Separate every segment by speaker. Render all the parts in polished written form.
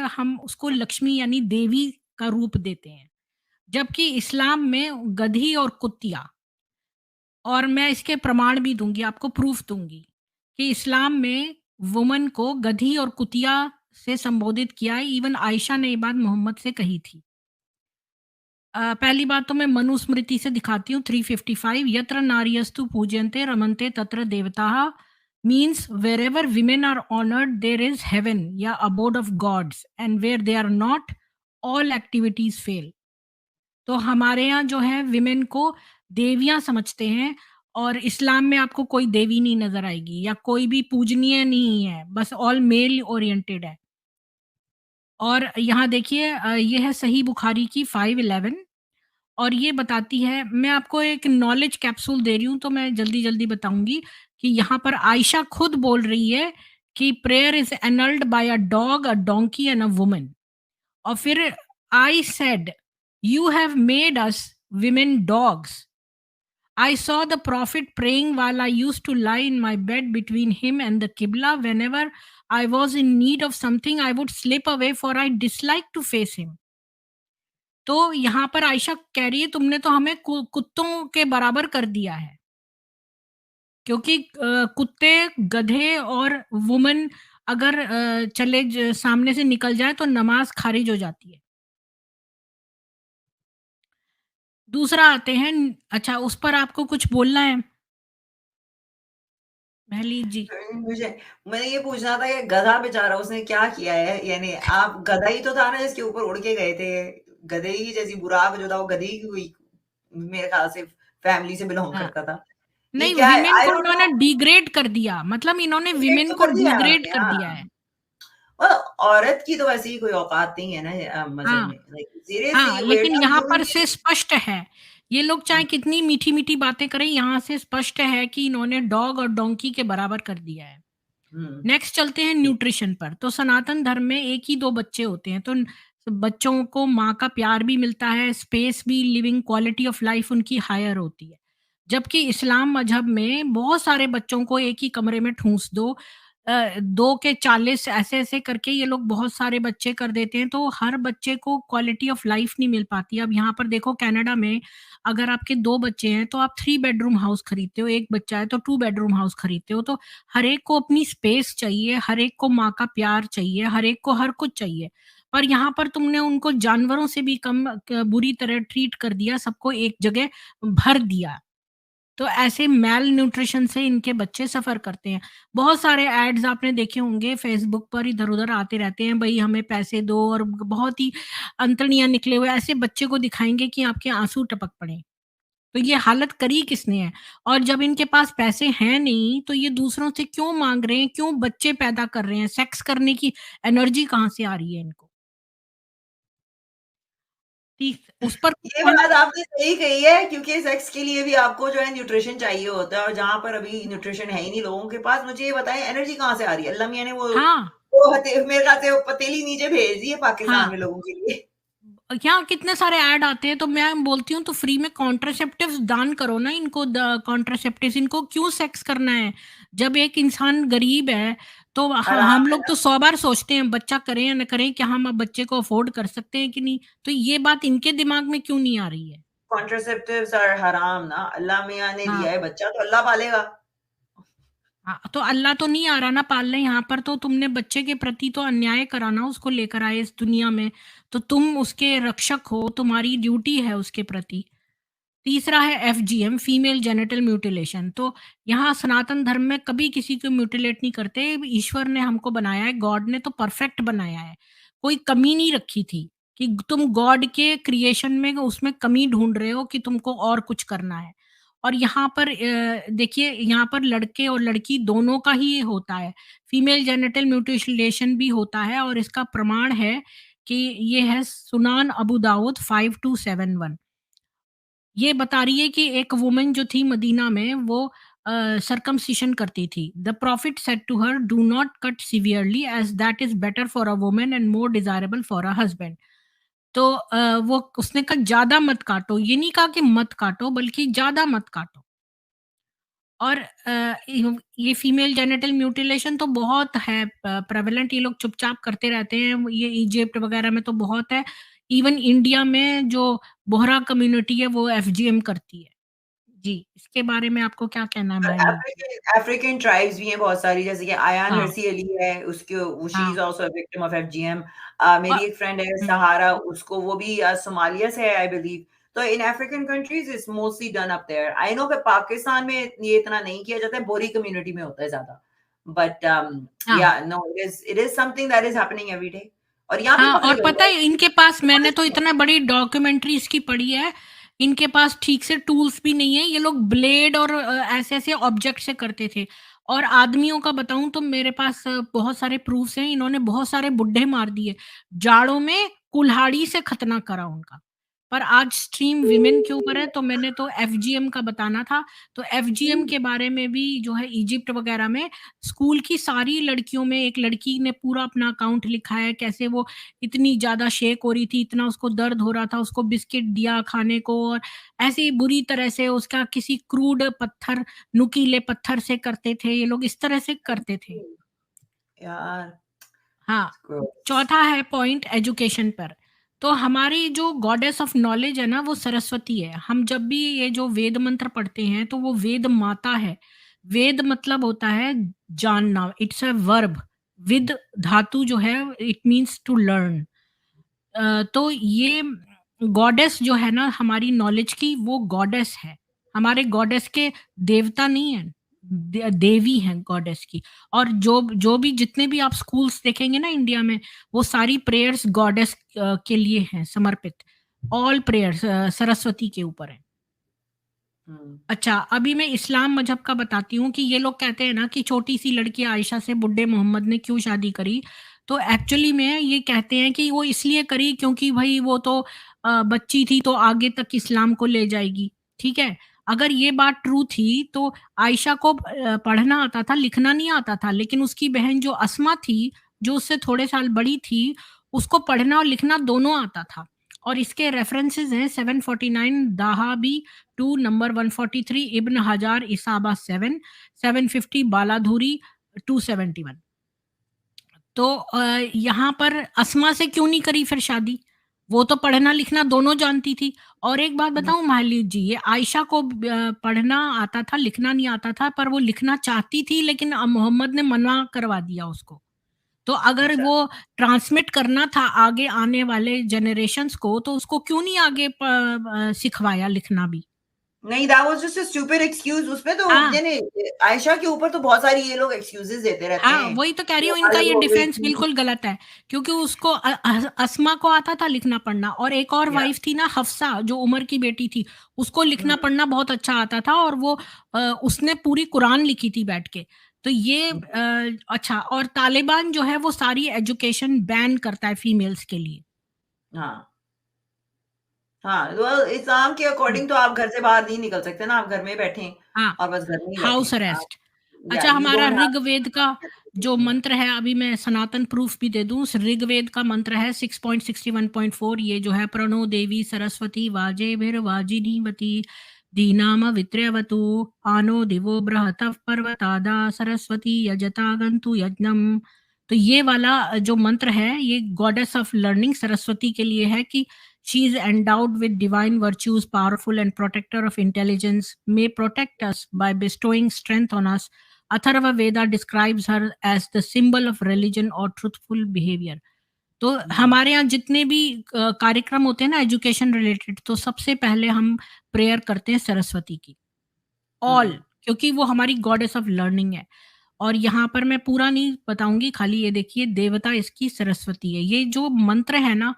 Speaker 1: हम उसको लक्ष्मी यानी देवी का रूप देते हैं। जबकि इस्लाम में गधी और कुतिया, और मैं इसके प्रमाण भी दूँगी, आपको प्रूफ़ दूँगी कि इस्लाम में वुमन को गधी और कुतिया से संबोधित किया है। इवन आयशा ने ये बात मोहम्मद से कही थी। पहली बात तो मैं मनुस्मृति से दिखाती हूँ 355, यत्र नार्यस्तु पूज्यन्ते रमन्ते तत्र देवताः, means wherever women are honoured there is heaven या abode of gods, and where they are not all activities fail. तो हमारे यहाँ जो है विमेन को देवियाँ समझते हैं, और इस्लाम में आपको कोई देवी नहीं नज़र आएगी या कोई भी पूजनीय नहीं है, बस ऑल मेल ओरिएंटेड है। और यहाँ देखिए ये है सही बुखारी की 511, और ये बताती है, मैं आपको एक नॉलेज कैप्सूल दे रही हूँ तो मैं जल्दी-जल्दी बताऊँगी कि यहाँ पर आयशा खुद बोल रही है कि prayer is annulled by a dog, a donkey and a woman. और फिर I said, "You have made us women dogs. I saw the prophet praying while I used to lie in my bed between him and the Qibla. Whenever I was in need of something, I would slip away, for I disliked to face him." तो यहाँ पर आयशा कह रही है, तुमने तो हमें कुत्तों के बराबर कर दिया है, क्योंकि कुत्ते, गधे और वुमन अगर सामने से निकल जाए तो नमाज खारिज हो जाती है। दूसरा आते हैं, अच्छा उस पर आपको कुछ बोलना है? महली जी।
Speaker 2: मुझे मैंने ये पूछना था कि गधा बेचारा उसने क्या किया है? यानी आप गधा ही तो था ना जिसके ऊपर उड़ के गए थे। गधे ही जैसी बुराक जो था वो गधी की हुई मेरे ख्याल से फैमिली से बिलॉन्ग
Speaker 1: हाँ,
Speaker 2: करता था। ये
Speaker 1: नहीं,
Speaker 2: क्या है?
Speaker 1: विमेन
Speaker 2: आई
Speaker 1: को
Speaker 2: डोंट
Speaker 1: इन्होंने
Speaker 2: नो।
Speaker 1: डिग्रेड कर दिया, मतलब इन्होंने
Speaker 2: डिग्रेड
Speaker 1: विमेन
Speaker 2: तो
Speaker 1: को
Speaker 2: कर दिया है
Speaker 1: डिग्रेड
Speaker 2: उन्होंने,
Speaker 1: कर दिया
Speaker 2: हाँ।
Speaker 1: है।
Speaker 2: और औरत की तो वैसे ही कोई औकात नहीं है ना मज़हब
Speaker 1: हाँ।
Speaker 2: में। लाइक सीरियसली
Speaker 1: हाँ,
Speaker 2: वेट
Speaker 1: लेकिन
Speaker 2: डाउन
Speaker 1: यहाँ पर
Speaker 2: ह्यूमन
Speaker 1: से
Speaker 2: बीइंग।
Speaker 1: स्पष्ट है, ये लोग चाहे कितनी मीठी-मीठी बातें करें, यहाँ से स्पष्ट है कि इन्होंने डॉग और डोंकी के बराबर कर दिया है।
Speaker 2: हुँ,
Speaker 1: नेक्स्ट चलते हैं
Speaker 2: जी।
Speaker 1: न्यूट्रिशन पर। तो सनातन धर्म में 1 ही 2 बच्चे होते हैं, तो बच्चों को माँ का प्यार भी मिलता है, स्पेस भी, लिविंग क्वालिटी ऑफ लाइफ उनकी हायर होती है। जबकि इस्लाम मज़हब में बहुत सारे बच्चों को एक ही कमरे में ठूँस दो, 2 के 40 ऐसे-ऐसे करके ये लोग बहुत सारे बच्चे कर देते हैं, तो हर बच्चे को क्वालिटी ऑफ लाइफ नहीं मिल पाती। अब यहाँ पर देखो कनाडा में अगर आपके 2 बच्चे हैं, तो आप 3 बेडरूम हाउस खरीदते हो, 1 बच्चा है तो 2 बेडरूम हाउस खरीदते हो। तो हर एक को अपनी स्पेस चाहिए, हर एक को माँ का प्यार चाहिए, हर एक को हर कुछ चाहिए। पर यहाँ पर तुमने उनको जानवरों से भी कम बुरी तरह ट्रीट कर दिया, सबको एक जगह भर दिया। तो ऐसे मैल न्यूट्रिशन से इनके बच्चे सफ़र करते हैं। बहुत सारे एड्स आपने देखे होंगे फ़ेसबुक पर इधर-उधर आते रहते हैं, भई हमें पैसे दो, और बहुत ही अंतड़ियाँ निकले हुए ऐसे बच्चे को दिखाएँगे कि आपके आँसू टपक पड़े। तो ये हालत करी किसने है? और जब इनके पास पैसे हैं नहीं, तो ये दूसरों से क्यों माँग रहे हैं? क्यों बच्चे पैदा कर रहे हैं? सेक्स करने की एनर्जी कहाँ से आ रही है इनको? उस पर
Speaker 2: ये
Speaker 1: है ना?
Speaker 2: बात आपने सही कही है क्योंकि सेक्स के लिए भी आपको जो है न्यूट्रिशन चाहिए होता है और जहाँ पर अभी न्यूट्रिशन है ही नहीं लोगों के पास, मुझे ये बताएँ एनर्जी कहाँ से आ रही है? अल्लाह मियाँ ने
Speaker 1: हाँ,
Speaker 2: वो हते मेरे ख्याल से वो पतीली नीचे भेज दी है
Speaker 1: हाँ।
Speaker 2: पाकिस्तान में लोगों के लिए।
Speaker 1: यहाँ कितने सारे ऐड आते हैं, तो मैं बोलती हूँ तो फ्री में कॉन्ट्रासेप्टिव्स दान करो ना इनको, कॉन्ट्रासेप्टिव्स, इनको क्यों सेक्स करना है? जब एक इंसान गरीब है, तो
Speaker 2: हराम
Speaker 1: हम
Speaker 2: है
Speaker 1: लोग
Speaker 2: ना,
Speaker 1: तो 100 बार सोचते हैं बच्चा करें या ना करें, क्या हम अब बच्चे को अफोर्ड कर सकते हैं कि नहीं? तो ये बात इनके दिमाग में क्यों नहीं आ रही है?
Speaker 2: कॉन्ट्रासेप्टिव्स आर हराम ना, अल्लाह मियाँ ने
Speaker 1: हाँ।
Speaker 2: दिया है बच्चा तो अल्लाह पालेगा।
Speaker 1: हाँ, तो अल्लाह तो नहीं आ रहा ना पालने, यहाँ पर तो तुमने बच्चे के प्रति तो अन्याय करा ना, उसको लेकर आए इस दुनिया में, तो तुम उसके रक्षक हो, तुम्हारी ड्यूटी है उसके प्रति। तीसरा है एफजीएम, फीमेल जेनिटल म्यूटिलेशन। तो यहाँ सनातन धर्म में कभी किसी को म्यूटिलेट नहीं करते। ईश्वर ने हमको बनाया है, गॉड ने तो परफेक्ट बनाया है, कोई कमी नहीं रखी थी कि तुम गॉड के क्रिएशन में उसमें कमी ढूंढ रहे हो कि तुमको और कुछ करना है। और यहाँ पर देखिए, यहाँ पर लड़के और लड़की दोनों का ही होता है, फीमेल जेनिटल म्यूटिलेशन भी होता है, और इसका प्रमाण है कि ये है सुनान अबू दाऊद 5271। ये बता रही है कि एक वुमन जो थी मदीना में, वो सर्कमसिशन करती थी। The prophet said to her, do not cut severely as that is better for a woman and more desirable for a husband. तो वो उसने कहा ज्यादा मत काटो, ये नहीं कहा कि मत काटो, बल्कि ज्यादा मत काटो। और ये फीमेल जेनिटल म्यूटिलेशन तो बहुत है प्रेवलेंट, ये लोग चुपचाप करते रहते हैं, ये इजिप्ट वगैरह में तो बहुत है। इवन इंडिया में जो बोहरा कम्युनिटी है वो एफजीएम करती है। जी, इसके बारे में आपको क्या कहना है माहिली जी?
Speaker 2: अफ्रीकन अफ्रीकन ट्राइब्स भी हैं बहुत सारी, जैसे कि अयान
Speaker 1: हाँ,
Speaker 2: हर्सी अली है, उसके वो शी
Speaker 1: हाँ।
Speaker 2: Is also a victim of FGM. मेरी
Speaker 1: और
Speaker 2: एक फ्रेंड है
Speaker 1: हुँ,
Speaker 2: सहारा, उसको वो भी सोमालिया से है आई बिलीव। तो in African countries it's mostly done up there. I know कि पाकिस्तान में ये इतना नहीं किया जाता है, बोरी कम्युनिटी में होता है ज़्यादा। बट
Speaker 1: हाँ।
Speaker 2: या no it is something that is happening every day और यहाँ भी
Speaker 1: हाँ,
Speaker 2: पकड़े
Speaker 1: और
Speaker 2: गए
Speaker 1: पता
Speaker 2: हैं।
Speaker 1: है इनके पास, मैंने तो इतना बड़ी डॉक्यूमेंट्री इसकी पढ़ी है, इनके पास ठीक से टूल्स भी नहीं है, ये लोग ब्लेड और ऐसे-ऐसे ऑब्जेक्ट से करते थे। और आदमियों का बताऊँ तो मेरे पास बहुत सारे प्रूफ्स हैं, इन्होंने बहुत सारे बुड्ढे मार दिए। जाड़ों में कुल्हाड़ी से खतना करा उनका। पर आज स्ट्रीम विमेन के ऊपर है, तो मैंने तो एफजीएम का बताना था। तो एफजीएम के बारे में भी जो है इजिप्ट वगैरह में स्कूल की सारी लड़कियों में, एक लड़की ने पूरा अपना अकाउंट लिखा है, कैसे वो इतनी ज़्यादा शेक हो रही थी, इतना उसको दर्द हो रहा था, उसको बिस्किट दिया खाने को, और ऐसे ही बुरी तरह से उसका किसी क्रूड पत्थर, नुकीले पत्थर से करते थे, ये लोग इस तरह से करते थे।
Speaker 2: यार
Speaker 1: हाँ,
Speaker 2: ग्रोस।
Speaker 1: चौथा है पॉइंट एजुकेशन पर। तो हमारी जो गॉडेस ऑफ नॉलेज है ना, वो सरस्वती है। हम जब भी ये जो वेद मंत्र पढ़ते हैं, तो वो वेद माता है। वेद मतलब होता है जानना, इट्स अ वर्ब। विद धातु जो है, इट मीन्स टू लर्न। तो ये गॉडेस जो है ना हमारी नॉलेज की, वो गॉडेस है। हमारे गॉडेस के देवता नहीं है, देवी हैं गॉडेस की। और जो जो भी जितने भी आप स्कूल्स देखेंगे ना इंडिया में, वो सारी प्रेयर्स गॉडेस के लिए हैं समर्पित। ऑल प्रेयर्स सरस्वती के ऊपर है।
Speaker 2: हुँ।
Speaker 1: अच्छा, अभी मैं इस्लाम मज़हब का बताती हूँ कि ये लोग कहते हैं ना कि छोटी-सी लड़की आयशा से बुड्ढे मोहम्मद ने क्यों शादी करी? तो एक्चुअली में ये कहते हैं कि वो इसलिए करी क्योंकि भई वो तो बच्ची थी, तो आगे तक इस्लाम को ले जाएगी, ठीक है? अगर ये बात ट्रू थी तो आयशा को पढ़ना आता था, लिखना नहीं आता था, लेकिन उसकी बहन जो अस्मा थी, जो उससे थोड़े साल बड़ी थी, उसको पढ़ना और लिखना दोनों आता था। और इसके रेफरेंसेस हैं 749 दाहाबी टू नंबर 143 इब्न हजार इसाबा 7, 750 बालाधुरी 271। तो यहाँ पर अस्मा से क्यों नहीं करी फिर शादी? वो तो पढ़ना लिखना दोनों जानती थी। और एक बात
Speaker 2: हुँ,
Speaker 1: बताऊँ माहिली जी, ये आयशा को पढ़ना आता था, लिखना नहीं आता था, पर वो लिखना चाहती थी, लेकिन मोहम्मद ने मना करवा दिया उसको। तो अगर
Speaker 2: अच्छा।
Speaker 1: वो ट्रांसमिट करना था आगे आने वाले जनरेशंस को, तो उसको क्यों नहीं आगे सिखवाया लिखना भी?
Speaker 2: नहीं, that was just a stupid excuse. उसमें तो
Speaker 1: हाँ।
Speaker 2: यानी आयशा के ऊपर तो बहुत सारी ये लोग एक्सक्यूज़ेज़ देते रहते
Speaker 1: हाँ,
Speaker 2: हैं।
Speaker 1: वही तो कह रही
Speaker 2: कि
Speaker 1: हूँ, इनका
Speaker 2: अरे
Speaker 1: ये
Speaker 2: वो
Speaker 1: डिफेंस
Speaker 2: अभी
Speaker 1: बिल्कुल गलत है, क्योंकि उसको अस्मा को आता था लिखना-पढ़ना, और एक और
Speaker 2: या
Speaker 1: वाइफ थी ना हफ्सा, जो उमर की बेटी थी, उसको
Speaker 2: हुँ,
Speaker 1: लिखना-पढ़ना बहुत अच्छा आता था, और वो उसने पूरी कुरान लिखी थी बैठ के। तो ये
Speaker 2: हुँ,
Speaker 1: अच्छा, और तालिबान जो है वो सारी एजुकेशन बैन करता है फीमेल्स के लिए।
Speaker 2: हाँ। हाँ, वेल इस्लाम के
Speaker 1: हुँ,
Speaker 2: अकॉर्डिंग तो आप घर से बाहर नहीं निकल सकते ना, आप घर में ही बैठें
Speaker 1: हाँ,
Speaker 2: और बस घर में ही
Speaker 1: हाउस
Speaker 2: बैठें। आप
Speaker 1: अरेस्ट।
Speaker 2: या
Speaker 1: अच्छा,
Speaker 2: यू
Speaker 1: हमारा
Speaker 2: डोंट हैव
Speaker 1: ऋग्वेद का जो
Speaker 2: टू
Speaker 1: मंत्र है, अभी मैं सनातन प्रूफ भी दे दूँ, उस ऋग्वेद का मंत्र है 6.61.4, ये जो है प्रणो देवी सरस्वती वाजेभिर्वाजिनीवती दीनामवित्र्यवतु आनो दिवो बृहतः पर्वतादा सरस्वती यजतागन्तु यज्ञम्। तो ये वाला जो मंत्र है, ये गॉडेस ऑफ लर्निंग सरस्वती के लिए है कि she is endowed with divine virtues, powerful and protector of intelligence, may protect us by bestowing strength on us. Atharva Veda describes her as the symbol of religion और ट्रूथफुल बिहेवियर। तो
Speaker 2: हुँ,
Speaker 1: हमारे यहाँ जितने भी कार्यक्रम होते हैं ना एजुकेशन रिलेटेड, तो सबसे पहले हम प्रेयर करते हैं सरस्वती की। ऑल,
Speaker 2: हुँ,
Speaker 1: क्योंकि वो हमारी गॉडेस ऑफ लर्निंग है। और यहाँ पर मैं पूरा नहीं बताऊंगी, खाली ये देखिए, देवता इसकी सरस्वती है। ये जो मंत्र है ना,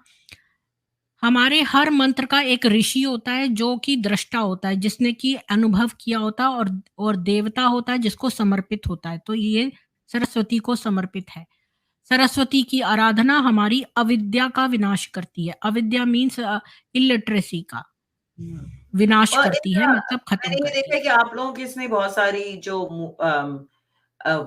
Speaker 1: हमारे हर मंत्र का एक ऋषि होता है जो कि दृष्टा होता है, जिसने कि अनुभव किया होता है, और देवता होता है जिसको समर्पित होता है। तो ये सरस्वती को समर्पित है। सरस्वती की आराधना हमारी अविद्या का विनाश करती है। अविद्या मीन्स इलिटरेसी का
Speaker 2: हुँ।
Speaker 1: विनाश
Speaker 2: और
Speaker 1: करती है, मतलब खत्म
Speaker 2: मैंने ये
Speaker 1: करती
Speaker 2: देखा
Speaker 1: है।
Speaker 2: है कि आप लोगों की इसमें बहुत सारी जो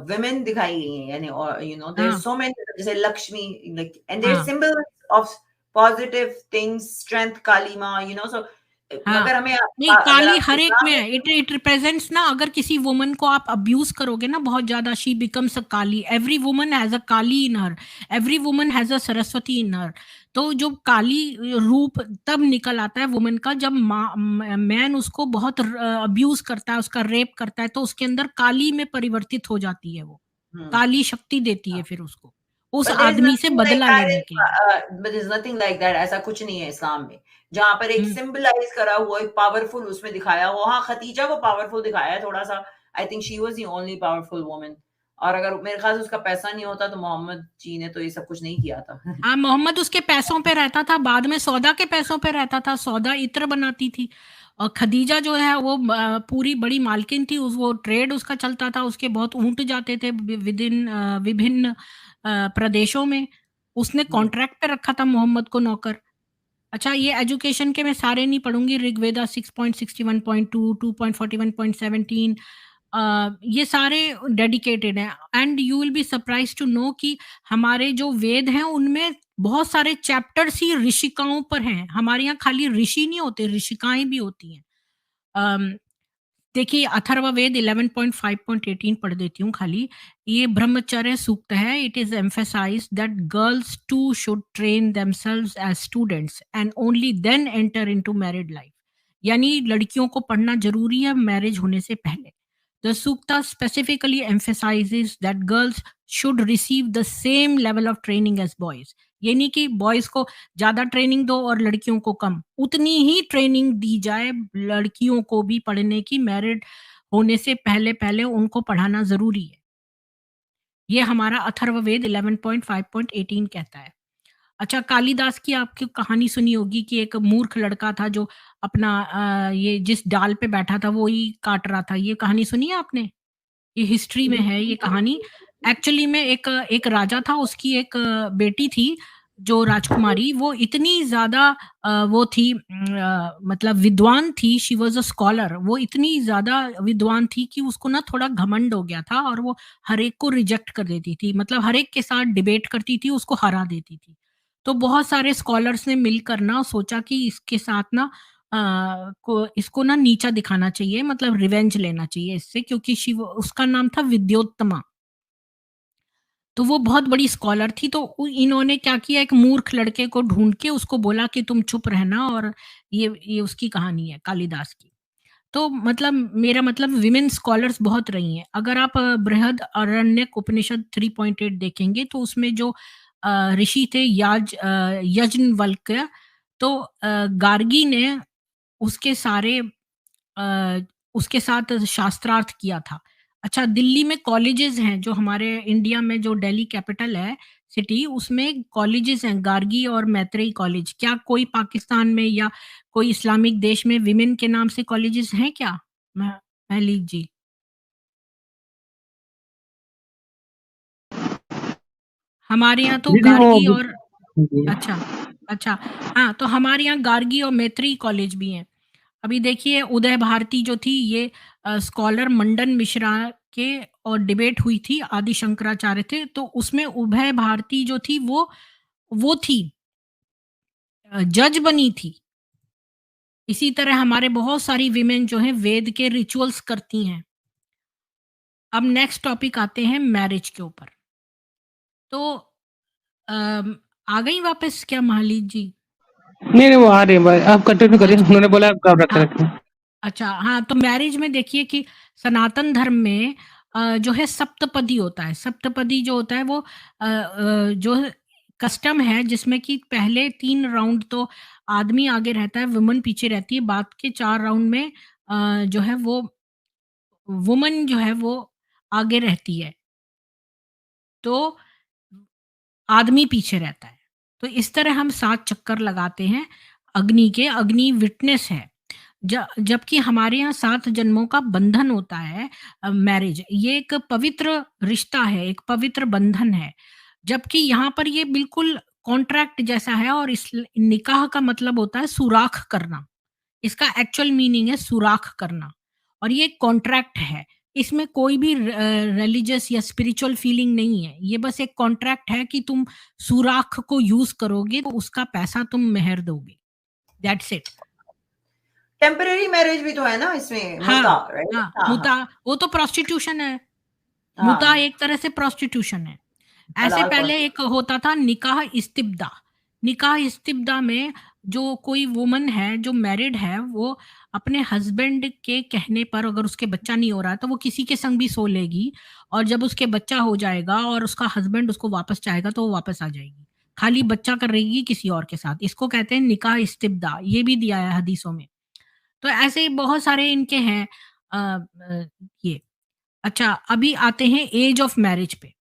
Speaker 2: women दिखाई गई हैं, यानी और there's
Speaker 1: हाँ,
Speaker 2: so many, जैसे लक्ष्मी, like and they're
Speaker 1: हाँ,
Speaker 2: symbols of positive things, strength, काली माँ, so
Speaker 1: हाँ,
Speaker 2: अगर हमें
Speaker 1: नहीं
Speaker 2: अगर
Speaker 1: काली
Speaker 2: आप
Speaker 1: हर एक
Speaker 2: इस्लाम
Speaker 1: में
Speaker 2: में
Speaker 1: है। इट रिप्रेजेंट्स ना, अगर किसी वुमन को आप अब्यूज करोगे ना बहुत ज्यादा, she becomes a Kali. Every woman has a Kali in her, every woman has a Saraswati in her. तो जो काली रूप तब निकल आता है वुमन का जब मैन उसको बहुत अब्यूज करता है, उसका रेप करता है, तो उसके अंदर काली में परिवर्तित हो जाती है वो।
Speaker 2: हुँ,
Speaker 1: काली शक्ति देती है
Speaker 2: हाँ।
Speaker 1: फिर उसको, उस
Speaker 2: बट देयर इज़
Speaker 1: आदमी से
Speaker 2: नथिंग लाइक
Speaker 1: बदला
Speaker 2: दैट
Speaker 1: लेने के लिए।
Speaker 2: But there is nothing like that, ऐसा कुछ नहीं है इस्लाम में। जहाँ पर एक
Speaker 1: हुँ।
Speaker 2: सिम्बलाइज़ करा हुआ, एक पावरफुल उसमें दिखाया हुआ, हाँ, खदीजा को पावरफुल दिखाया है थोड़ा-सा। I think she was the only powerful woman, और अगर मेरे ख्याल से उसका पैसा नहीं होता तो मोहम्मद जी ने तो ये सब कुछ नहीं किया था।
Speaker 1: हाँ, मोहम्मद उसके पैसों पे रहता था, बाद में सौदा के पैसों पे रहता था, सौदा इत्र बनाती थी। और खदीजा जो है वो पूरी बड़ी मालकिन थी, उस वो ट्रेड उसका चलता था, उसके बहुत ऊँट जाते थे विभिन्न प्रदेशों में। उसने
Speaker 2: हुँ,
Speaker 1: कॉन्ट्रैक्ट पे रखा था मोहम्मद को नौकर। अच्छा, ये एजुकेशन के मैं सारे नहीं पढ़ूँगी, ऋग्वेदा 6.61.2, 2.41.17, ये सारे डेडिकेटेड हैं। And you will be surprised to know कि हमारे जो वेद हैं उनमें बहुत सारे चैप्टर्स ही ऋषिकाओं पर हैं। हमारे यहाँ खाली ऋषि नहीं होते, ऋषिकाएँ भी होती हैं। अम देखिए, अथर्ववेद 11.5.18 पढ़ देती हूँ खाली। ये ब्रह्मचर्य सूक्त है। It is emphasized that girls too should train themselves as students and only then enter into married life. यानी लड़कियों को पढ़ना ज़रूरी है मैरिज होने से पहले। The Sukta specifically emphasizes that girls should receive the same level of training as boys. ये नहीं कि बॉयज को ज्यादा ट्रेनिंग दो और लड़कियों को कम, उतनी ही ट्रेनिंग दी जाए लड़कियों को भी पढ़ने की। मैरिड होने से पहले पहले उनको पढ़ाना जरूरी है। ये हमारा अथर्ववेद 11.5.18 कहता है। अच्छा, कालिदास की आपकी कहानी सुनी होगी कि एक मूर्ख लड़का था जो अपना ये जिस डाल पे बैठा था वो ही काट रहा था। ये कहानी सुनी है आपने? ये हिस्ट्री में है ये कहानी। एक्चुअली में एक एक राजा था, उसकी एक बेटी थी जो राजकुमारी, वो इतनी ज़्यादा वो थी, मतलब विद्वान थी, शी वाज़ अ स्कॉलर। वो इतनी ज़्यादा विद्वान थी कि उसको ना थोड़ा घमंड हो गया था और वो हर एक को रिजेक्ट कर देती थी। मतलब हर एक के साथ डिबेट करती थी, उसको हरा देती थी। तो बहुत सारे स्कॉलर्स ने मिलकर ना सोचा कि इसके साथ ना को इसको ना नीचा दिखाना चाहिए, मतलब रिवेंज लेना चाहिए इससे, क्योंकि शिव उसका नाम था विद्योत्तमा। तो वो बहुत बड़ी स्कॉलर थी, तो इन्होंने क्या किया, एक मूर्ख लड़के को ढूंढ के उसको बोला कि तुम चुप रहना, और ये उसकी कहानी है कालिदास की। तो मतलब मेरा मतलब विमेन स्कॉलर्स बहुत रही हैं। अगर आप बृहद अरण्यक उपनिषद 3.8 देखेंगे तो उसमें जो ऋषि थे यज्ञवल्क्य, तो गार्गी ने उसके सारे उसके साथ शास्त्रार्थ किया था। अच्छा, दिल्ली में कॉलेजेस हैं, जो हमारे इंडिया में जो दिल्ली कैपिटल है सिटी, उसमें कॉलेजेस हैं, गार्गी और मैत्रेयी कॉलेज। क्या कोई पाकिस्तान में या कोई इस्लामिक देश में विमेन के नाम से कॉलेजेस हैं क्या? म महलीक जी। हमारे यहाँ तो
Speaker 3: दीदी वो
Speaker 1: गार्गी और
Speaker 3: जी।
Speaker 1: अच्छा, अच्छा। हाँ, तो हमारे यहाँ गार्गी और मैत्रेयी कॉलेज भी हैं। अभी देखिए, उदय भारती जो थी ये स्कॉलर मंडन मिश्रा के और डिबेट हुई थी, आदि शंकराचार्य थे, तो उसमें उभय भारती जो थी वो थी, जज बनी थी। इसी तरह हमारे बहुत सारी विमेन जो हैं वेद के रिचुअल्स करती हैं। अब नेक्स्ट टॉपिक आते हैं मैरिज के ऊपर। तो अम, आ गई वापस क्या महालीत जी?
Speaker 3: नहीं नहीं वो आ रही है भाई, आप कंटिन्यू करिए,
Speaker 1: अच्छा,
Speaker 3: उन्होंने बोला आप कब रखे
Speaker 1: हाँ।
Speaker 3: रखें।
Speaker 1: अच्छा, हाँ, तो मैरिज में देखिए कि सनातन धर्म में जो है सप्तपदी होता है। सप्तपदी जो होता है वो जो कस्टम है जिसमें कि पहले 3 राउंड तो आदमी आगे रहता है, वुमन पीछे रहती है। बाद के 4 राउंड में जो है वो वुमन जो है वो आगे रहती है। तो आदमी पीछे रहता है। तो इस तरह हम 7 चक्कर लगाते हैं अग्नि के। अग्नि विटनेस है। जबकि हमारे यहाँ 7 जन्मों का बंधन होता है। मैरिज ये एक पवित्र रिश्ता है, एक पवित्र बंधन है। जबकि यहाँ पर ये बिल्कुल कॉन्ट्रैक्ट जैसा है, और इस निकाह का मतलब होता है सुराख करना। इसका एक्चुअल मीनिंग है सुराख करना, और ये कॉन्ट्रैक्ट है। इसमें कोई भी रिलीजियस या स्पिरिचुअल फीलिंग नहीं है। ये बस एक कॉन्ट्रैक्ट है कि तुम सुराख को यूज़ करोगे तो उसका पैसा तुम मेहर दोगे। That's it.
Speaker 2: टेम्परेरी मैरिज भी तो है ना इसमें, मुता,
Speaker 1: हाँ,
Speaker 2: राइट?
Speaker 1: हाँ,
Speaker 2: हाँ,
Speaker 1: मुता
Speaker 2: हाँ।
Speaker 1: वो तो प्रोस्टिट्यूशन है। मुता
Speaker 2: हाँ,
Speaker 1: एक तरह से प्रोस्टिट्यूशन है। ऐसे
Speaker 2: हलाल
Speaker 1: पहले एक
Speaker 2: प्रोस्टिट्यूशन।
Speaker 1: होता था निकाह इस्तिब्दा। निकाह इस्तिब्दा में जो कोई वुमन है जो मैरिड है वो अपने हस्बैंड के कहने पर अगर उसके बच्चा नहीं हो रहा है तो वो किसी के संग भी सो लेगी और जब उसके बच्चा हो जाएगा और उसका हस्बैंड उसको वापस चाहेगा तो वो वापस आ जाएगी। खाली बच्चा करेगी किसी और के साथ। इसको कहते हैं निकाह इस्तिब्दा। ये भी दिया है हदीसों में। तो ऐसे ही बहुत सारे इनके हैं ये। अच्छा, अभी आते हैं एज ऑफ मैरिज पे।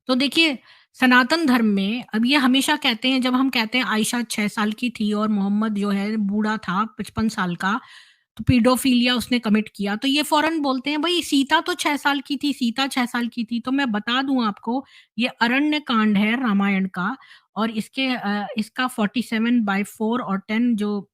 Speaker 1: तो देखिए सनातन धर्म में अब ये हमेशा कहते हैं जब हम कहते हैं आयशा 6 साल की थी और मोहम्मद जो है बूढ़ा था 55 साल का, तो पीडोफिलिया उसने कमिट किया, तो ये फ़ौरन बोलते हैं भई सीता तो 6 साल की थी, सीता 6 साल की थी। तो मैं बता दूँ आपको ये अरण्य कांड है रामायण का और इसका 47/4 और 10 जो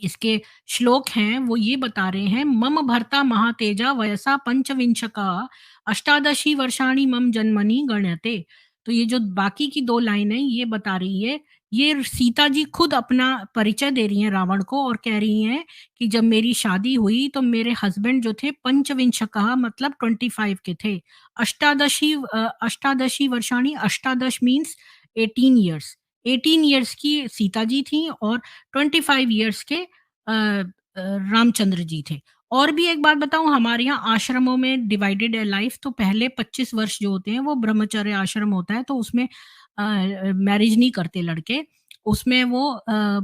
Speaker 1: इसके श्लोक हैं वो ये बता रहे हैं मम भर्ता महातेजा वयसा पंचविंशका अष्टादशी वर्षाणि मम जन्मनि गण्यते। तो ये जो बाकी की 2 लाइनें ये बता रही है, ये सीता जी खुद अपना परिचय दे रही हैं रावण को और कह रही हैं कि जब मेरी शादी हुई तो मेरे हस्बैंड जो थे पंचविंशका मतलब 25 के थे। अष्टादशी वर्षाणि अष्टादश मीन्स 18 इयर्स। 18 इयर्स की सीता जी थी और 25 इयर्स के रामचंद्र जी थे। और भी एक बात बताऊँ हमारे यहाँ आश्रमों में डिवाइडेड है लाइफ तो पहले 25 वर्ष जो होते हैं वो ब्रह्मचर्य आश्रम होता है तो उसमें मैरिज नहीं करते लड़के। उसमें वो अ,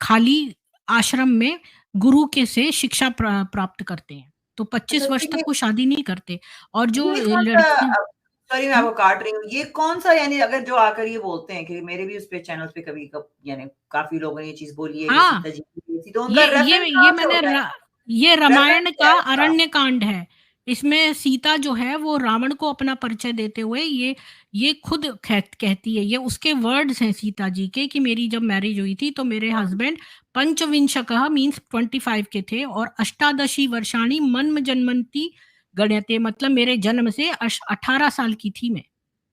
Speaker 1: खाली आश्रम में गुरु के से शिक्षा प्राप्त करते हैं। तो
Speaker 2: अच्छा
Speaker 1: 25
Speaker 2: तो
Speaker 1: वर्ष तक वो शादी नहीं करते और जो
Speaker 2: ये कौन-सा
Speaker 1: लड़कियाँ
Speaker 2: सॉरी मैं
Speaker 1: हुँ,
Speaker 2: आपको काट रही हूँ। ये कौन-सा यानी अगर जो आकर ये बोलते हैं कि मेरे भी उस पे चैनल्स पे कभी कब यानी काफ़ी लोगों ने ये चीज़ बोली है कि
Speaker 1: हाँ।
Speaker 2: सीता जी की थी, तो उनका
Speaker 1: ये ये
Speaker 2: रेफरेंस
Speaker 1: ये
Speaker 2: कहाँ से
Speaker 1: मैंने
Speaker 2: होता है?
Speaker 1: र ये
Speaker 2: रेफरेंस
Speaker 1: रामायण का
Speaker 2: क्या है इसका?
Speaker 1: अरण्य कांड है। इसमें सीता जो है वो रावण को अपना परिचय देते हुए ये खुद कहती है, ये उसके वर्ड्स हैं सीता जी के कि मेरी जब मैरिज हुई थी तो मेरे
Speaker 2: हुँ।
Speaker 1: हस्बैंड पंचविंशकः मीन्स 25 के थे और अष्टादशी वर्षाणि मन्म जन्मन्ति गण्यते मतलब मेरे जन्म से 18 साल की थी मैं।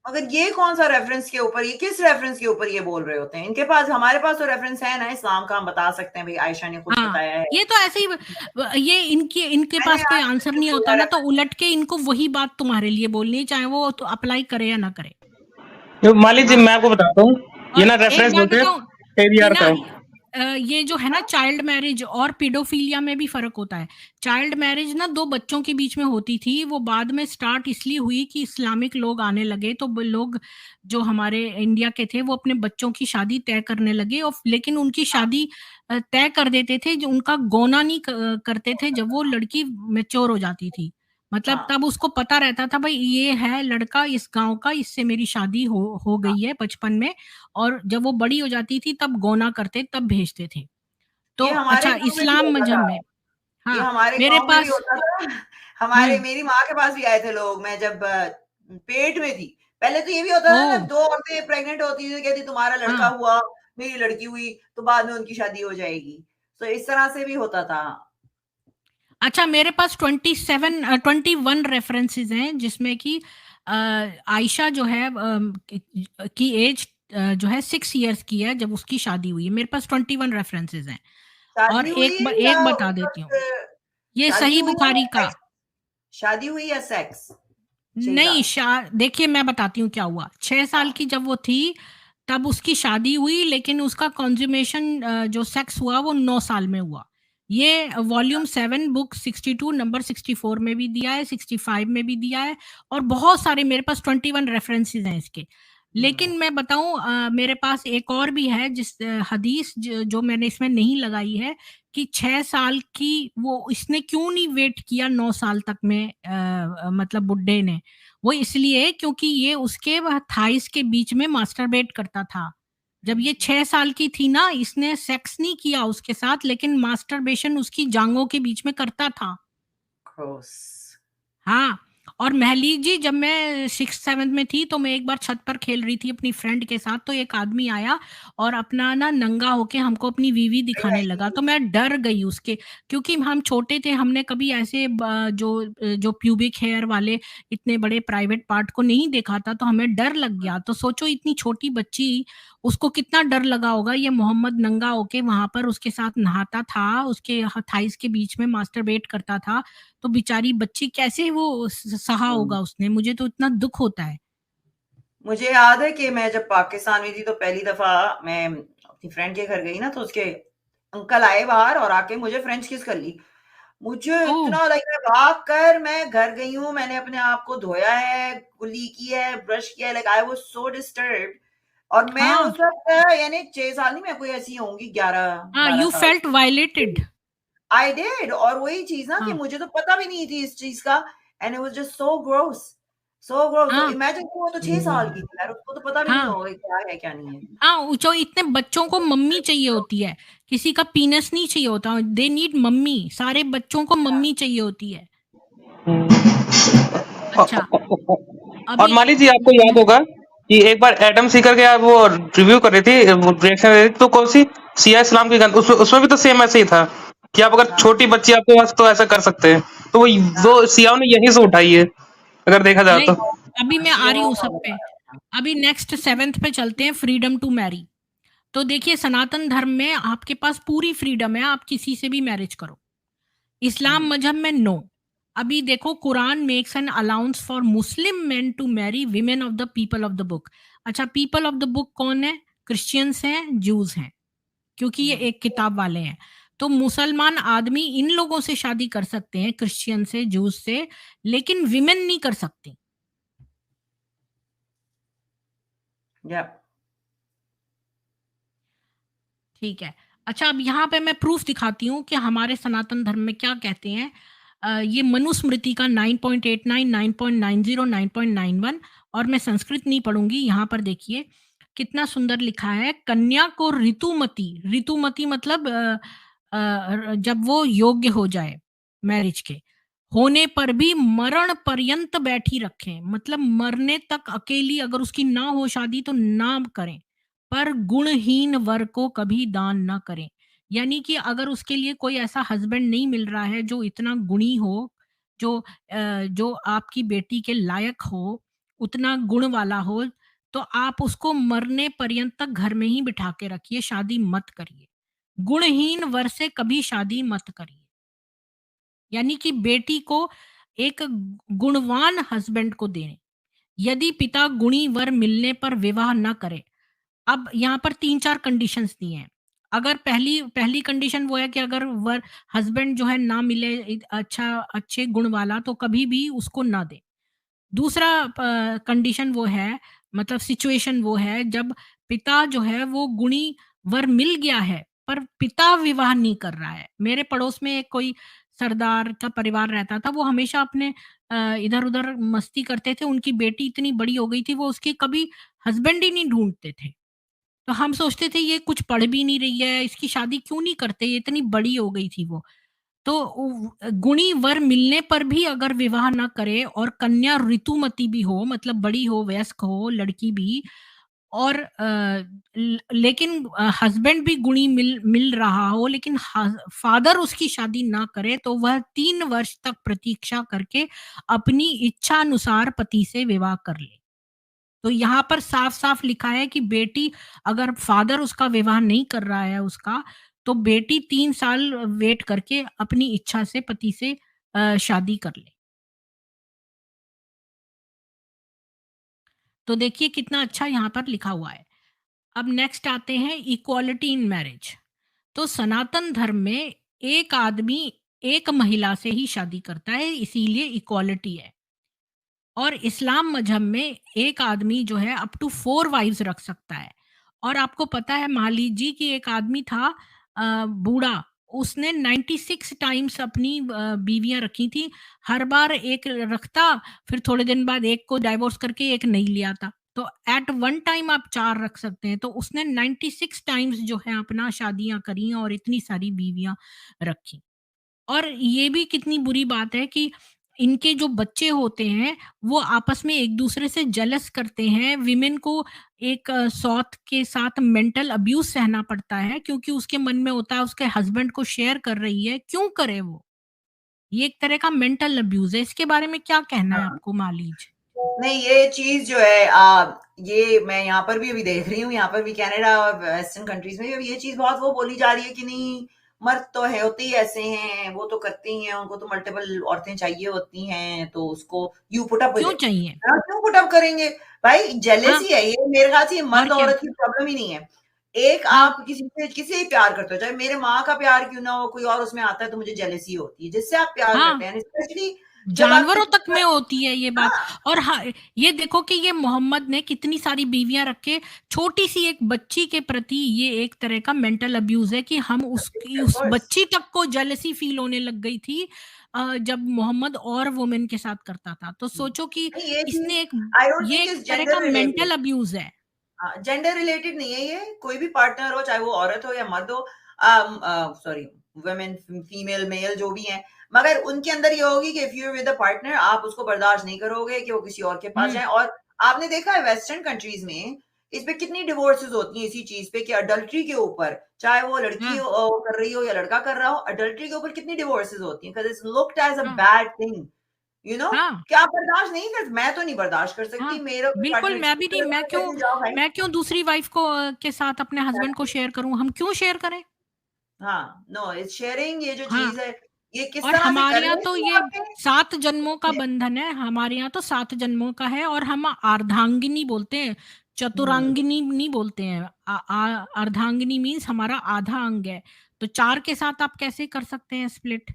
Speaker 2: मगर ये कौन-सा रेफरेंस के ऊपर ये किस रेफरेंस के ऊपर ये बोल रहे होते हैं? इनके पास हमारे पास तो रेफरेंस है ना इस्लाम का हम बता सकते हैं भई आयशा ने खुद
Speaker 1: हाँ,
Speaker 2: बताया है।
Speaker 1: ये तो ऐसे ही ये इनके इनके
Speaker 2: मैंने
Speaker 1: पास कोई
Speaker 2: आज तक
Speaker 1: आंसर
Speaker 2: कभी
Speaker 1: नहीं होता
Speaker 2: कोई
Speaker 1: ना तो
Speaker 2: रेफरेंस
Speaker 1: उलट के इनको वही बात तुम्हारे लिए बोलनी है, चाहे वो तो अप्लाई करे या ना करे।
Speaker 3: जो मान लीजिए
Speaker 1: हाँ,
Speaker 3: मैं आपको बताता हूँ, ये
Speaker 1: और
Speaker 3: ना
Speaker 1: एक
Speaker 3: रेफरेंस
Speaker 1: बात
Speaker 3: बोलते हैं
Speaker 1: बताऊँ कि
Speaker 3: एबीआर
Speaker 1: ना
Speaker 3: का।
Speaker 1: ये जो है ना चाइल्ड मैरिज और पीडोफिलिया में भी फ़र्क होता है। चाइल्ड मैरिज ना 2 बच्चों के बीच में होती थी, वो बाद में स्टार्ट इसलिए हुई कि इस्लामिक लोग आने लगे तो ब लोग जो हमारे इंडिया के थे वो अपने बच्चों की शादी तय करने लगे और लेकिन उनकी शादी तय कर देते थे जो उनका गौना नहीं करते थे जब वो लड़की मैच्योर हो जाती थी। मतलब
Speaker 2: हाँ,
Speaker 1: तब उसको पता रहता था भई ये है लड़का इस गाँव का, इससे मेरी शादी हो
Speaker 2: हाँ।
Speaker 1: गई है बचपन में और जब वो बड़ी हो जाती थी तब गौना करते, तब भेजते थे। तो
Speaker 2: ये हमारे
Speaker 1: अच्छा
Speaker 2: गाँव में भी
Speaker 1: इस्लाम
Speaker 2: होता
Speaker 1: मज़हब
Speaker 2: था।
Speaker 1: में
Speaker 2: ये
Speaker 1: हाँ,
Speaker 2: हमारे
Speaker 1: मेरे
Speaker 2: गाँव में भी
Speaker 1: पास
Speaker 2: होता था।
Speaker 1: हुँ,
Speaker 2: हमारे मेरी माँ के पास भी आए थे लोग, मैं जब पेट में थी। पहले तो ये भी होता था ना
Speaker 1: ओह!
Speaker 2: 2 औरतें प्रेग्नेंट होती थी, कहती तुम्हारा लड़का
Speaker 1: हाँ।
Speaker 2: हुआ, मेरी लड़की हुई, तो बाद में उनकी शादी हो जाएगी। तो इस तरह से भी होता था।
Speaker 1: अच्छा मेरे पास 21 रेफरेंसेस हैं जिसमें कि आयशा जो है की एज जो है 6 इयर्स की है जब उसकी शादी हुई है। मेरे पास 21 रेफरेंसेस हैं और
Speaker 2: शादी हुई या
Speaker 1: एक बता
Speaker 2: उस
Speaker 1: देती हूँ।
Speaker 2: वक़्त
Speaker 1: ये
Speaker 2: शादी
Speaker 1: सही
Speaker 2: हुई या
Speaker 1: बुखारी का
Speaker 2: सेक्स शादी हुई या सेक्स? 6
Speaker 1: नहीं
Speaker 2: साल।
Speaker 1: देखिए मैं बताती हूँ क्या हुआ। 6 साल
Speaker 2: हाँ,
Speaker 1: की जब वो थी, तब उसकी शादी हुई लेकिन उसका कंज़्यूमेशन जो सेक्स हुआ वो 9 साल में हुआ। ये वॉल्यूम 7 बुक 62 नंबर 64 में भी दिया है, 65 में भी दिया है और बहुत सारे मेरे पास 21 रेफरेंसेस हैं इसके।
Speaker 2: हुँ।
Speaker 1: लेकिन मैं बताऊँ मेरे पास एक और भी है हदीस जो मैंने इसमें नहीं लगाई है कि 6 साल की वो इसने क्यों नहीं वेट किया 9 साल तक में मतलब बुड्ढे ने। वो इसलिए क्योंकि ये उसके थाइस के बीच में मास्टरबेट करता था। जब ये 6 साल की थी ना, इसने सेक्स नहीं किया उसके साथ लेकिन मास्टरबेशन उसकी जाँघों के बीच में करता था।
Speaker 2: ग्रॉस।
Speaker 1: हाँ, और महली जी जब मैं 6th-7th में थी तो मैं एक बार छत पर खेल रही थी अपनी फ्रेंड के साथ तो एक आदमी आया और अपना ना नंगा होके हमको अपनी वीवी
Speaker 2: हाय,
Speaker 1: दिखाने
Speaker 2: हाय,
Speaker 1: लगा
Speaker 2: हाय।
Speaker 1: तो मैं डर गई उसके क्योंकि हम छोटे थे हमने कभी ऐसे जो प्यूबिक हेयर वाले इतने बड़े प्राइवेट पार्ट को नहीं देखा था तो हमें डर लग गया। तो सोचो इतनी छोटी बच्ची उसको कितना डर लगा होगा, ये मोहम्मद नंगा होके वहाँ पर उसके साथ नहाता था, उसके थाइज़ के बीच में मास्टरबेट करता था, तो बेचारी बच्ची कैसे वो सहा
Speaker 2: हुँ।
Speaker 1: होगा उसने, मुझे तो इतना दुःख होता है।
Speaker 2: मुझे याद है कि मैं जब पाकिस्तान में थी तो पहली दफ़ा मैं अपनी फ्रेंड के घर गई ना तो उसके अंकल आए बाहर और आके मुझे फ्रेंच किस कर ली। मुझे
Speaker 1: ओह!
Speaker 2: इतना लाइक मैं भाग कर मैं घर गई हूँ, मैंने अपने आप को धोया है, कुल्ली की है, ब्रश किया है, like I was so disturbed और मैं
Speaker 1: हाँ,
Speaker 2: उस वक़्त यानी 6 साल नहीं, मैं कोई ऐसी होंगी 11
Speaker 1: हाँ,
Speaker 2: 12
Speaker 1: यू
Speaker 2: साल
Speaker 1: फेल्ट वायलेटेड।
Speaker 2: की। आई डिड और वही चीज़ ना कि
Speaker 1: हाँ,
Speaker 2: मुझे तो पता भी नहीं थी इस चीज़ का and it was just so gross तो
Speaker 1: हाँ,
Speaker 2: इमेजिन कि वो तो 6 साल की थी यार, उसको तो पता भी नहीं
Speaker 1: हाँ।
Speaker 2: होगा कि क्या है, क्या नहीं है।
Speaker 1: हाँ, जो इतने बच्चों को मम्मी चाहिए होती है, किसी का पीनस नहीं चाहिए होता, दे नीड मम्मी, सारे बच्चों को मम्मी चाहिए होती है। अच्छा,
Speaker 3: और
Speaker 1: अभी
Speaker 3: मान लीजिए आपको याद होगा कि एक बार एडम सीकर के आप वो रिव्यू कर रही थी, रिएक्शन दे रही थी, तो कौन सी सिया इस्लाम की गन, उसमें भी तो सेम ऐसे ही था कि आप अगर
Speaker 2: हाँ,
Speaker 3: छोटी बच्ची आपके पास तो ऐसा कर सकते हैं, तो
Speaker 2: हाँ,
Speaker 3: वो सियाओं ने यहीं से उठाई है अगर देखा जाए
Speaker 1: नहीं,
Speaker 3: तो।
Speaker 1: अभी मैं आ रही
Speaker 2: शियों
Speaker 1: हूँ
Speaker 2: का
Speaker 1: सब पे।
Speaker 2: बताया था।
Speaker 1: अभी नेक्स्ट 7th पे चलते हैं, फ्रीडम टू मैरी। तो देखिए सनातन धर्म में आपके पास पूरी फ्रीडम है, आप किसी से भी मैरिज करो। इस्लाम
Speaker 2: हुँ,
Speaker 1: मजहब में नो। अभी देखो Quran makes an allowance for Muslim men to marry women of the people of the book. अच्छा, पीपल ऑफ द बुक कौन है? क्रिश्चियंस हैं, ज्यूज हैं, क्योंकि ये
Speaker 2: हुँ,
Speaker 1: एक किताब वाले हैं। तो मुसलमान आदमी इन लोगों से शादी कर सकते हैं, क्रिश्चियन से, जूस से, लेकिन विमेन नहीं कर सकती।
Speaker 2: या
Speaker 1: ठीक है। अच्छा, अब यहाँ पे मैं प्रूफ दिखाती हूँ कि हमारे सनातन धर्म में क्या कहते हैं। ये मनुस्मृति का 9.89, 9.90, 9.91 और मैं संस्कृत नहीं पढ़ूँगी, यहाँ पर देखिए कितना सुंदर लिखा है। कन्या को ऋतुमती, ऋतुमती मतलब जब वो योग्य हो जाए मैरिज के, होने पर भी मरण पर्यंत बैठी रखें, मतलब मरने तक अकेली अगर उसकी ना हो शादी तो ना करें। पर गुणहीन वर को कभी दान ना करें। यानी कि अगर उसके लिए कोई ऐसा हस्बैंड नहीं मिल रहा है जो इतना गुणी हो, जो आपकी बेटी के लायक हो, उतना गुण वाला हो, तो आप उसको मरने पर्यंत तक घर में ही बिठा के रखिए, शादी मत करिए। गुणहीन वर से कभी शादी मत करिए। यानी कि बेटी को एक गुणवान हस्बैंड को दें। यदि पिता गुणी वर मिलने पर विवाह न करे। अब यहाँ पर 3-4 कंडीशंस दी हैं। अगर पहली पहली कंडीशन वो है कि अगर वर हस्बैंड जो है ना मिले अच्छे गुण वाला तो कभी भी उसको ना दें। दूसरा कंडीशन वो है, मतलब सिचुएशन वो है जब पिता जो है वो गुणी वर मिल गया है, पर पिता विवाह नहीं कर रहा है। मेरे पड़ोस में एक कोई सरदार का परिवार रहता था, वो हमेशा अपने इधर-उधर मस्ती करते थे, उनकी बेटी इतनी बड़ी हो गई थी, वो उसके कभी हस्बैंड ही नहीं ढूँढते थे। तो हम सोचते थे ये कुछ पढ़ भी नहीं रही है, इसकी शादी क्यों नहीं करते, ये इतनी बड़ी हो गई थी वो। तो गुणी वर मिलने पर भी अगर विवाह ना करे और कन्या ऋतुमती भी हो, मतलब बड़ी हो, वयस्क हो लड़की भी, और लेकिन हस्बैंड भी गुणी मिल मिल रहा हो, लेकिन फादर उसकी शादी ना करे, तो वह 3 वर्ष तक प्रतीक्षा करके अपनी इच्छा अनुसार पति से विवाह कर ले। तो यहाँ पर साफ-साफ लिखा है कि बेटी, अगर फादर उसका विवाह नहीं कर रहा है उसका, तो बेटी 3 साल वेट करके अपनी इच्छा से पति से शादी कर ले। तो देखिए कितना अच्छा यहाँ पर लिखा हुआ है। अब नेक्स्ट आते हैं इक्वालिटी इन मैरिज। तो सनातन धर्म में एक आदमी एक महिला से ही शादी करता है, इसीलिए इक्वालिटी है। और इस्लाम मजहब में एक आदमी जो है अप टू 4 वाइफ्स रख सकता है। और आपको पता है, मान लीजिए कि एक आदमी था बूढ़ा, उसने 96 टाइम्स अपनी बीवियाँ रखी थी। हर बार एक रखता, फिर थोड़े दिन बाद एक को डाइवोर्स करके एक नहीं लिया था। तो एट वन टाइम आप 4 रख सकते हैं। तो उसने 96 टाइम्स जो है अपना शादियाँ करी और इतनी सारी बीवियाँ रखी। और ये भी कितनी बुरी बात है कि इनके जो बच्चे होते हैं, वो आपस में एक-दूसरे से जेलस करते हैं। विमेन को एक सौत के साथ मेंटल अब्यूज़ सहना पड़ता है, क्योंकि उसके मन में होता है उसके हस्बैंड को शेयर कर रही है, क्यों करे वो? ये एक तरह का मेंटल अब्यूज़ है। इसके बारे में क्या कहना है
Speaker 2: हाँ।
Speaker 1: आपको, मालीज?
Speaker 2: नहीं, ये चीज़ जो है ये मैं यहाँ पर भी अभी देख रही हूँ, यहाँ पर भी कनाडा और वेस्टर्न कंट्रीज़ में भी अब ये चीज़ बहुत वो बोली जा रही है कि नहीं, मर्द तो है होते ही ऐसे हैं, वो तो करते ही हैं, उनको तो मल्टीपल औरतें चाहिए होती हैं, तो उसको यू पुट अप विद
Speaker 1: क्यों
Speaker 2: इट।
Speaker 1: चाहिए?
Speaker 2: हाँ, क्यों पुट अप करेंगे? भाई
Speaker 1: हाँ,
Speaker 2: जेलसी है ये, मेरे ख़्याल से ये
Speaker 1: और क्या?
Speaker 2: मर्द-औरत की प्रॉब्लम ही नहीं है। एक
Speaker 1: हाँ,
Speaker 2: आप किसी से भी प्यार करते हो, चाहे मेरे माँ का प्यार क्यों ना हो, कोई और उसमें आता है तो मुझे जेलसी होती है, जिससे आप प्यार
Speaker 1: हाँ।
Speaker 2: करते हैं, स्पेशली जब आप
Speaker 1: जानवरों
Speaker 2: किसी
Speaker 1: तक
Speaker 2: के
Speaker 1: में
Speaker 2: साथ
Speaker 1: होती है ये बात।
Speaker 2: हाँ,
Speaker 1: और हाँ, ये देखो कि ये मोहम्मद ने कितनी सारी बीवियां रखे, छोटी सी एक बच्ची के प्रति ये एक तरह का मेंटल अब्यूज है कि हम उसकी
Speaker 2: ऑफ
Speaker 1: उस
Speaker 2: कोर्स।
Speaker 1: बच्ची तक को जेलसी फील होने लग गई थी जब मोहम्मद और वुमेन के साथ करता था। तो सोचो कि
Speaker 2: नहीं ये चीज़
Speaker 1: इसने एक
Speaker 2: आई डोंट
Speaker 1: ये
Speaker 2: थिंक
Speaker 1: एक
Speaker 2: इज़
Speaker 1: तरह
Speaker 2: जेंडर
Speaker 1: का
Speaker 2: रिलेटेड।
Speaker 1: मेंटल अब्यूज है।
Speaker 2: हाँ, जेंडर रिलेटेड नहीं है ये, कोई भी पार्टनर हो, चाहे वो औरत हो या मर्द हो, सॉरी वुमेन, फीमेल, मेल जो भी हैं, मगर उनके अंदर ये होगी कि if you are with a partner आप उसको बर्दाश्त नहीं करोगे कि वो किसी और के पास
Speaker 1: हम्म।
Speaker 2: जाए। और आपने देखा है वेस्टर्न कंट्रीज में इस पे कितनी डिवोर्सेस होती हैं इसी चीज पे कि अडल्ट्री के ऊपर, चाहे वो लड़की
Speaker 1: हाँ,
Speaker 2: कर रही हो या लड़का कर रहा हो, अडल्ट्री के ऊपर कितनी डिवोर्सेस होती हैं, because it's looked as a
Speaker 1: हाँ,
Speaker 2: बैड थिंग, यू नो।
Speaker 1: हाँ,
Speaker 2: क्या आप बर्दाश्त नहीं कर, मैं तो नहीं बर्दाश्त कर
Speaker 1: हाँ,
Speaker 2: सकती, मेरा कोई
Speaker 1: बिल्कुल।
Speaker 2: पार्टनर
Speaker 1: मैं भी
Speaker 2: चीट
Speaker 1: नहीं।
Speaker 2: करे तो मैं कहती हूँ जाओ भाई।
Speaker 1: मैं क्यों दूसरी वाइफ को के साथ अपने हस्बैंड को शेयर करूं? हम क्यों शेयर करें?
Speaker 2: हाँ, नो इट्स शेयरिंग, ये जो
Speaker 1: हाँ।
Speaker 2: चीज़ है, ये किस
Speaker 1: और
Speaker 2: तरह से
Speaker 1: हमारे
Speaker 2: कर
Speaker 1: यहाँ
Speaker 2: रहे
Speaker 1: तो
Speaker 2: हैं
Speaker 1: ये
Speaker 2: आपने?
Speaker 1: 7 जन्मों का बंधन है, हमारे यहाँ तो 7 जन्मों का है और हम अर्धांगिनी बोलते हैं,
Speaker 2: हुँ,
Speaker 1: चतुरांगिनी नहीं बोलते हैं। अर्धांगिनी मीन्स हमारा आधा अंग है, तो 4 के साथ आप कैसे कर सकते हैं स्प्लिट?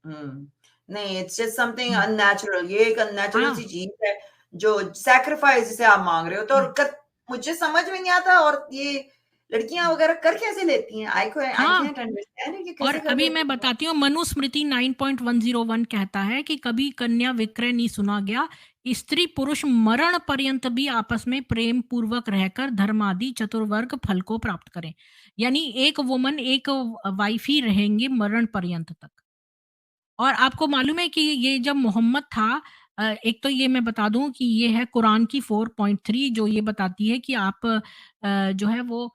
Speaker 2: हुँ। नहीं, it's just something
Speaker 1: hmm,
Speaker 2: unnatural, ये एक अननेचुरल
Speaker 1: हाँ,
Speaker 2: सी चीज़ है, जो सैक्रिफाइस जिसे आप माँग रहे हो, तो
Speaker 1: हुँ,
Speaker 2: और कर मुझे समझ में नहीं आता, और ये लड़कियाँ वग़ैरह कर कैसे लेती हैं? आई
Speaker 1: हाँ।
Speaker 2: कांट अंडरस्टैंड कि
Speaker 1: और
Speaker 2: कैसे कर
Speaker 1: अभी
Speaker 2: लेती
Speaker 1: मैं
Speaker 2: हैं?
Speaker 1: बताती हूँ, मनुस्मृति 9.101 कहता है कि कभी कन्या विक्रय नहीं सुना गया। स्त्री पुरुष मरण पर्यंत भी आपस में प्रेम पूर्वक रहकर धर्मादि चतुर्वर्ग फल को प्राप्त करें। यानी एक वुमन एक वाइफ ही रहेंगे मरण पर्यंत तक। और आपको मालूम है कि ये जब मोहम्मद था, एक तो ये मैं बता दूं कि ये है कुरान की 4.3 जो ये बताती है कि आप जो है वो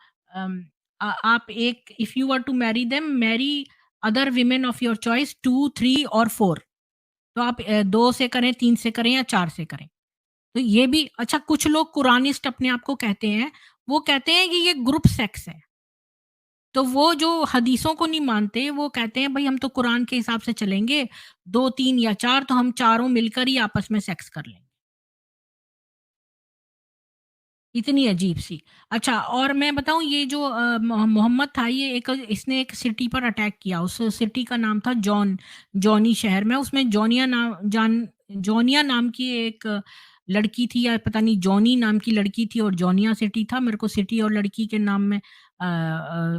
Speaker 1: आप एक if you are to marry them marry other women of your choice 2, 3 और 4। तो आप 2 से करें, 3 से करें या 4 से करें। तो ये भी अच्छा, कुछ लोग कुरानिस्ट अपने आप को कहते हैं, वो कहते हैं कि ये ग्रुप सेक्स है। तो वो जो हदीसों को नहीं मानते, वो कहते हैं भई हम तो कुरान के हिसाब से चलेंगे, 2, 3 या 4 तो हम चारों मिलकर ही आपस में सेक्स कर लेंगे। इतनी अजीब-सी। अच्छा, और मैं बताऊँ ये जो मोहम्मद था, ये एक इसने एक सिटी पर अटैक किया, उस सिटी का नाम था जॉनी शहर में, उसमें जॉनिया नाम की एक लड़की थी, या पता नहीं जॉनी नाम की लड़की थी और जॉनिया सिटी था, मेरे को सिटी और लड़की के नाम में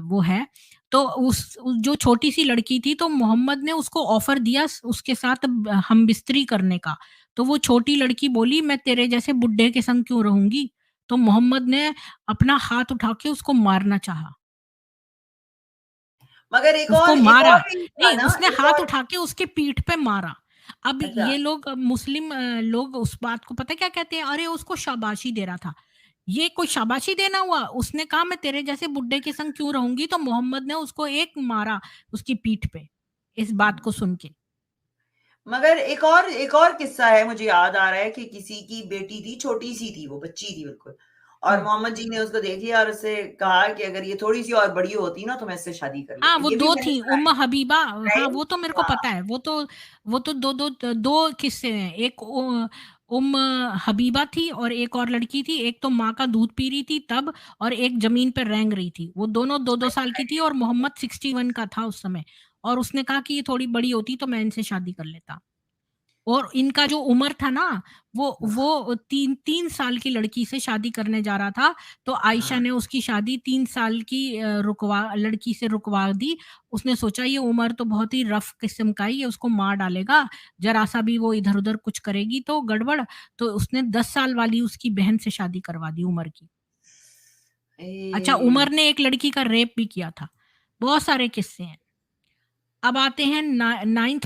Speaker 1: वो है। तो जो छोटी-सी लड़की थी, तो मोहम्मद ने उसको ऑफ़र दिया उसके साथ हमबिस्तरी करने का। तो वो छोटी लड़की बोली, "मैं तेरे जैसे बुड्ढे के संग क्यों रहूँगी?" तो मोहम्मद ने अपना हाथ उठा के उसको मारना चाहा,
Speaker 2: मगर
Speaker 1: उसको
Speaker 2: एक
Speaker 1: मारा।
Speaker 2: और चीज़ था
Speaker 1: नहीं,
Speaker 2: ना,
Speaker 1: उसने
Speaker 2: एक
Speaker 1: हाथ
Speaker 2: और
Speaker 1: उठा के उसके पीठ पे मारा। अब
Speaker 2: अच्छा।
Speaker 1: ये लोग मुस्लिम लोग उस बात को पता है क्या कहते हैं? अरे उसको शाबाशी दे रहा था। ये कोई शाबाशी देना हुआ? उसने कहा मैं तेरे जैसे बुड्ढे के संग क्यों रहूँगी? तो मोहम्मद ने उसको एक मारा उसकी पीठ पे, इस बात को सुन के।
Speaker 2: मगर एक और किस्सा है, मुझे याद आ रहा है कि किसी की बेटी थी, छोटी-सी थी, वो बच्ची थी बिल्कुल, और
Speaker 1: हुँ।
Speaker 2: मोहम्मद जी ने उसको देख लिया और उससे कहा कि अगर ये थोड़ी-सी और बड़ी होती ना तो मैं इससे शादी कर
Speaker 1: हाँ,
Speaker 2: लेता।
Speaker 1: वो
Speaker 2: ये भी
Speaker 1: 2
Speaker 2: मैंने
Speaker 1: थी,
Speaker 2: सुना है,
Speaker 1: उम्म हबीबा। हाँ,
Speaker 2: राइट?
Speaker 1: वो तो मेरे को
Speaker 2: हाँ,
Speaker 1: पता है। वो तो 2 किस्से हैं। एक उम्म हबीबा थी और एक और लड़की थी। एक तो माँ का दूध पी रही थी तब, और एक ज़मीन पे रेंग रही थी। वो दोनों 2-2 साल की थी और मोहम्मद 61 का था उस समय। और उसने कहा कि ये थोड़ी बड़ी होती तो मैं इनसे शादी कर लेता। और इनका जो उम्र था ना, वो 3 साल की लड़की से शादी करने जा रहा था, तो आयशा
Speaker 2: हाँ।
Speaker 1: ने उसकी शादी 3 साल की रुकवा लड़की से रुकवा दी। उसने सोचा ये उम्र तो बहुत ही रफ़ किस्म का है, ये उसको मार डालेगा, ज़रा-सा भी वो इधर-उधर कुछ करेगी तो गड़बड़। तो उसने 10 साल वाली उसकी बहन से शादी करवा दी उमर की। अच्छा,
Speaker 2: ए
Speaker 1: उमर ने एक लड़की का रेप भी किया था। बहुत सारे किस्से हैं। अब आते हैं ना 9th